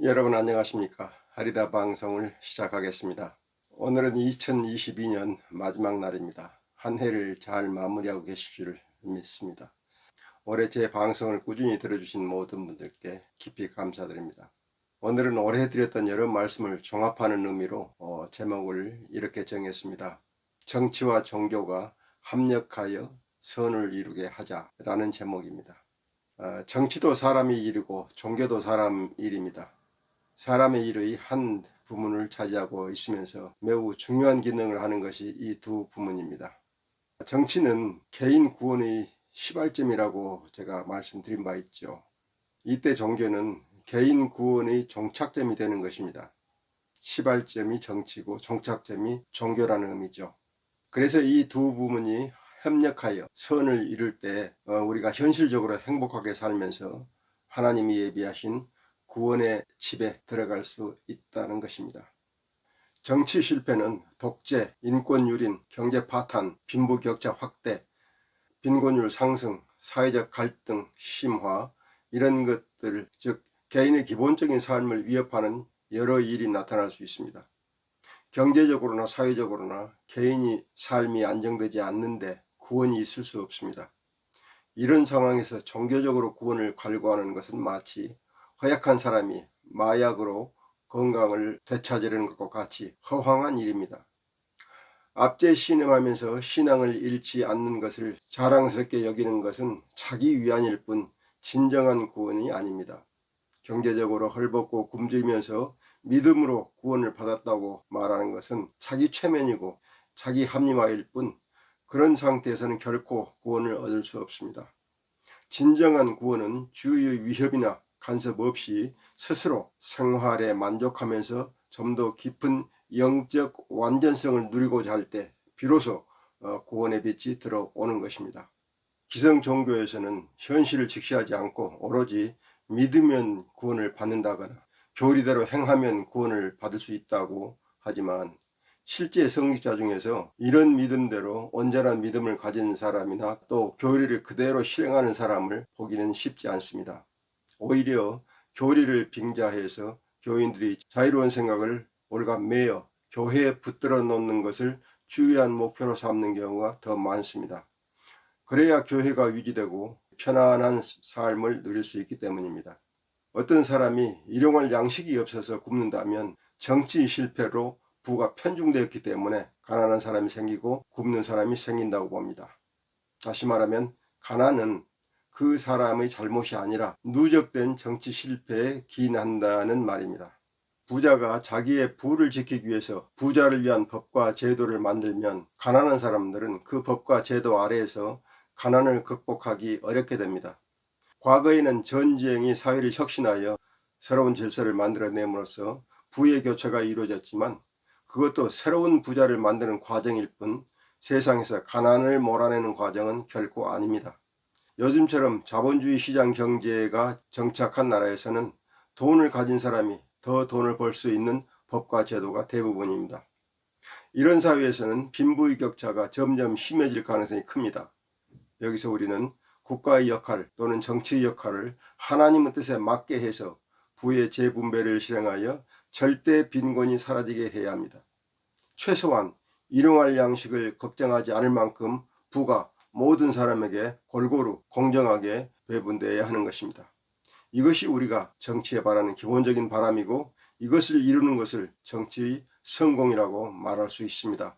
여러분 안녕하십니까? 하리다 방송을 시작하겠습니다. 오늘은 2022년 마지막 날입니다. 한 해를 잘 마무리하고 계실 줄 믿습니다. 올해 제 방송을 꾸준히 들어주신 모든 분들께 깊이 감사드립니다. 오늘은 올해 드렸던 여러 말씀을 종합하는 의미로 제목을 이렇게 정했습니다. 정치와 종교가 합력하여 선을 이루게 하자라는 제목입니다. 정치도 사람이 일이고 종교도 사람 일입니다. 사람의 일의 한 부문을 차지하고 있으면서 매우 중요한 기능을 하는 것이 이 두 부문입니다. 정치는 개인 구원의 시발점이라고 제가 말씀드린 바 있죠. 이때 종교는 개인 구원의 종착점이 되는 것입니다. 시발점이 정치고 종착점이 종교라는 의미죠. 그래서 이 두 부문이 협력하여 선을 이룰 때 우리가 현실적으로 행복하게 살면서 하나님이 예비하신 구원의 집에 들어갈 수 있다는 것입니다. 정치 실패는 독재, 인권 유린, 경제 파탄, 빈부격차 확대, 빈곤율 상승, 사회적 갈등 심화 이런 것들, 즉 개인의 기본적인 삶을 위협하는 여러 일이 나타날 수 있습니다. 경제적으로나 사회적으로나 개인이 삶이 안정되지 않는데 구원이 있을 수 없습니다. 이런 상황에서 종교적으로 구원을 갈구하는 것은 마치 허약한 사람이 마약으로 건강을 되찾으려는 것과 같이 허황한 일입니다. 압제 신음하면서 신앙을 잃지 않는 것을 자랑스럽게 여기는 것은 자기 위안일 뿐 진정한 구원이 아닙니다. 경제적으로 헐벗고 굶주리면서 믿음으로 구원을 받았다고 말하는 것은 자기 최면이고 자기 합리화일 뿐 그런 상태에서는 결코 구원을 얻을 수 없습니다. 진정한 구원은 주위의 위협이나 간섭 없이 스스로 생활에 만족하면서 좀 더 깊은 영적 완전성을 누리고자 할 때 비로소 구원의 빛이 들어오는 것입니다. 기성 종교에서는 현실을 직시하지 않고 오로지 믿으면 구원을 받는다거나 교리대로 행하면 구원을 받을 수 있다고 하지만 실제 성직자 중에서 이런 믿음대로 온전한 믿음을 가진 사람이나 또 교리를 그대로 실행하는 사람을 보기는 쉽지 않습니다. 오히려 교리를 빙자해서 교인들이 자유로운 생각을 올가매어 교회에 붙들어 놓는 것을 주요한 목표로 삼는 경우가 더 많습니다. 그래야 교회가 유지되고 편안한 삶을 누릴 수 있기 때문입니다. 어떤 사람이 일용할 양식이 없어서 굶는다면 정치 실패로 부가 편중되었기 때문에 가난한 사람이 생기고 굶는 사람이 생긴다고 봅니다. 다시 말하면 가난은 그 사람의 잘못이 아니라 누적된 정치 실패에 기인한다는 말입니다. 부자가 자기의 부를 지키기 위해서 부자를 위한 법과 제도를 만들면 가난한 사람들은 그 법과 제도 아래에서 가난을 극복하기 어렵게 됩니다. 과거에는 전쟁이 사회를 혁신하여 새로운 질서를 만들어냄으로써 부의 교체가 이루어졌지만 그것도 새로운 부자를 만드는 과정일 뿐 세상에서 가난을 몰아내는 과정은 결코 아닙니다. 요즘처럼 자본주의 시장 경제가 정착한 나라에서는 돈을 가진 사람이 더 돈을 벌 수 있는 법과 제도가 대부분입니다. 이런 사회에서는 빈부의 격차가 점점 심해질 가능성이 큽니다. 여기서 우리는 국가의 역할 또는 정치의 역할을 하나님의 뜻에 맞게 해서 부의 재분배를 실행하여 절대 빈곤이 사라지게 해야 합니다. 최소한 일용할 양식을 걱정하지 않을 만큼 부가 모든 사람에게 골고루 공정하게 배분되어야 하는 것입니다. 이것이 우리가 정치에 바라는 기본적인 바람이고 이것을 이루는 것을 정치의 성공이라고 말할 수 있습니다.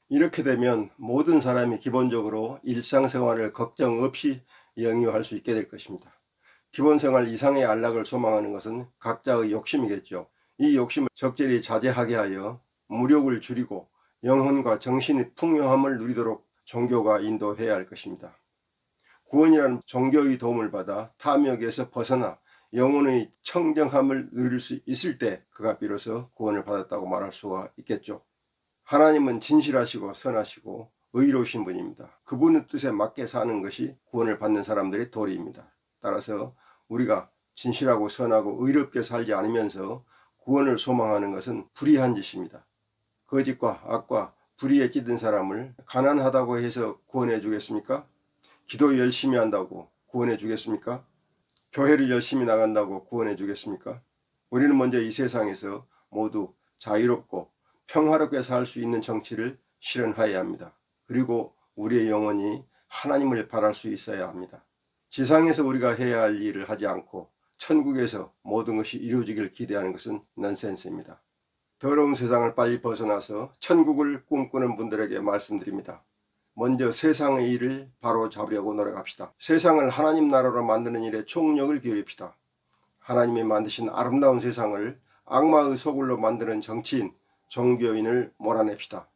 이렇게 되면 모든 사람이 기본적으로 일상생활을 걱정 없이 영위할 수 있게 될 것입니다. 기본생활 이상의 안락을 소망하는 것은 각자의 욕심이겠죠. 이 욕심을 적절히 자제하게 하여 무력을 줄이고 영혼과 정신의 풍요함을 누리도록 종교가 인도해야 할 것입니다. 구원이라는 종교의 도움을 받아 탐욕에서 벗어나 영혼의 청정함을 누릴 수 있을 때 그가 비로소 구원을 받았다고 말할 수가 있겠죠. 하나님은 진실하시고 선하시고 의로우신 분입니다. 그분의 뜻에 맞게 사는 것이 구원을 받는 사람들의 도리입니다. 따라서 우리가 진실하고 선하고 의롭게 살지 않으면서 구원을 소망하는 것은 불의한 짓입니다. 거짓과 악과 불의에 찌든 사람을 가난하다고 해서 구원해 주겠습니까? 기도 열심히 한다고 구원해 주겠습니까? 교회를 열심히 나간다고 구원해 주겠습니까? 우리는 먼저 이 세상에서 모두 자유롭고 평화롭게 살 수 있는 정치를 실현하여야 합니다. 그리고 우리의 영혼이 하나님을 바랄 수 있어야 합니다. 지상에서 우리가 해야 할 일을 하지 않고 천국에서 모든 것이 이루어지길 기대하는 것은 넌센스입니다. 더러운 세상을 빨리 벗어나서 천국을 꿈꾸는 분들에게 말씀드립니다. 먼저 세상의 일을 바로 잡으려고 노력합시다. 세상을 하나님 나라로 만드는 일에 총력을 기울입시다. 하나님이 만드신 아름다운 세상을 악마의 소굴로 만드는 정치인, 종교인을 몰아냅시다.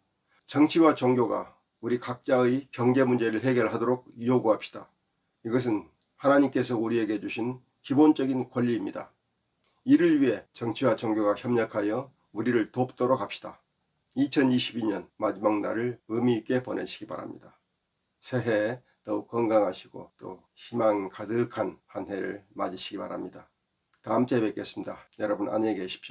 정치와 종교가 우리 각자의 경제 문제를 해결하도록 요구합시다. 이것은 하나님께서 우리에게 주신 기본적인 권리입니다. 이를 위해 정치와 종교가 협력하여 우리를 돕도록 합시다. 2022년 마지막 날을 의미 있게 보내시기 바랍니다. 새해 더욱 건강하시고 또 희망 가득한 한 해를 맞으시기 바랍니다. 다음 주에 뵙겠습니다. 여러분 안녕히 계십시오.